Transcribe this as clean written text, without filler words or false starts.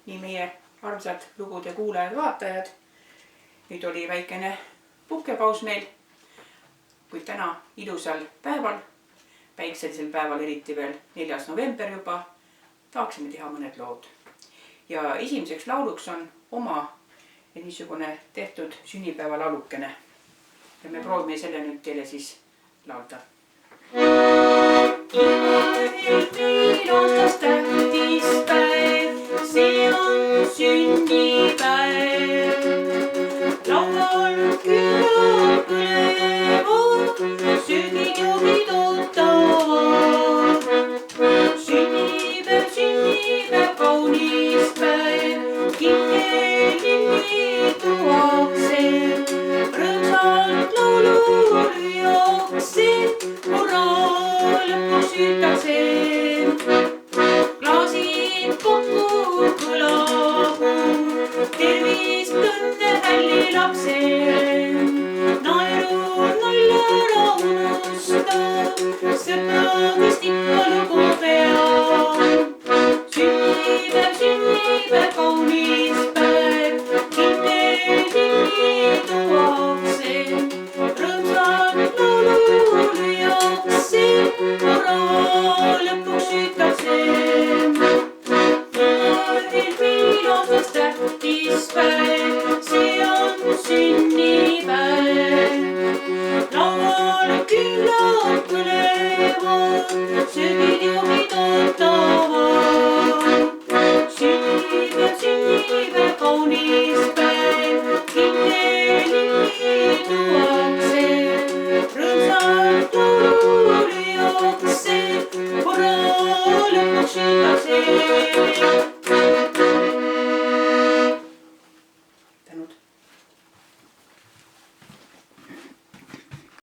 nii meie armsad lugude kuulajad, vaatajad. Nüüd oli väikene puhkepaus meil, kuid täna ilusal päeval, päikselisel päeval, eriti veel 4. november juba, tahaksime teha mõned lood. Ja esimeseks lauluks on oma niisugune tehtud sünnipäeva laulukene. Ja me proovime selle nüüd teile siis laulda. Meil aastas tähtis päev, see on sünnipäev. Laual külla põlevad, söögid joogid ootavad. Sünnipäev, sünnipäev, kaunis päev, kinkelilli tuuakse. Rõõmsalt laulu lüüakse, hurraa lõpuks hüütakse. Klaasid kokku kõlagu, tervist õnne hälli lapsele. Naeru nalja ära unusta, sõpradest ikka lugu pea. Sünnipäev, sünnipäev, kaunis päev, kinkelilli tuuakse. Rõõmsalt laulu lüüakse, hurraa lõpuks hüütakse. Meil aastas tähtis päev, see on sünnipäev. Laual küllad põlevad, söögid joogid ootavad. Sünnipäev, sünnipäev, kaunis päev, kinkelilli tuuakse. Rõõmsalt laulu lüüakse.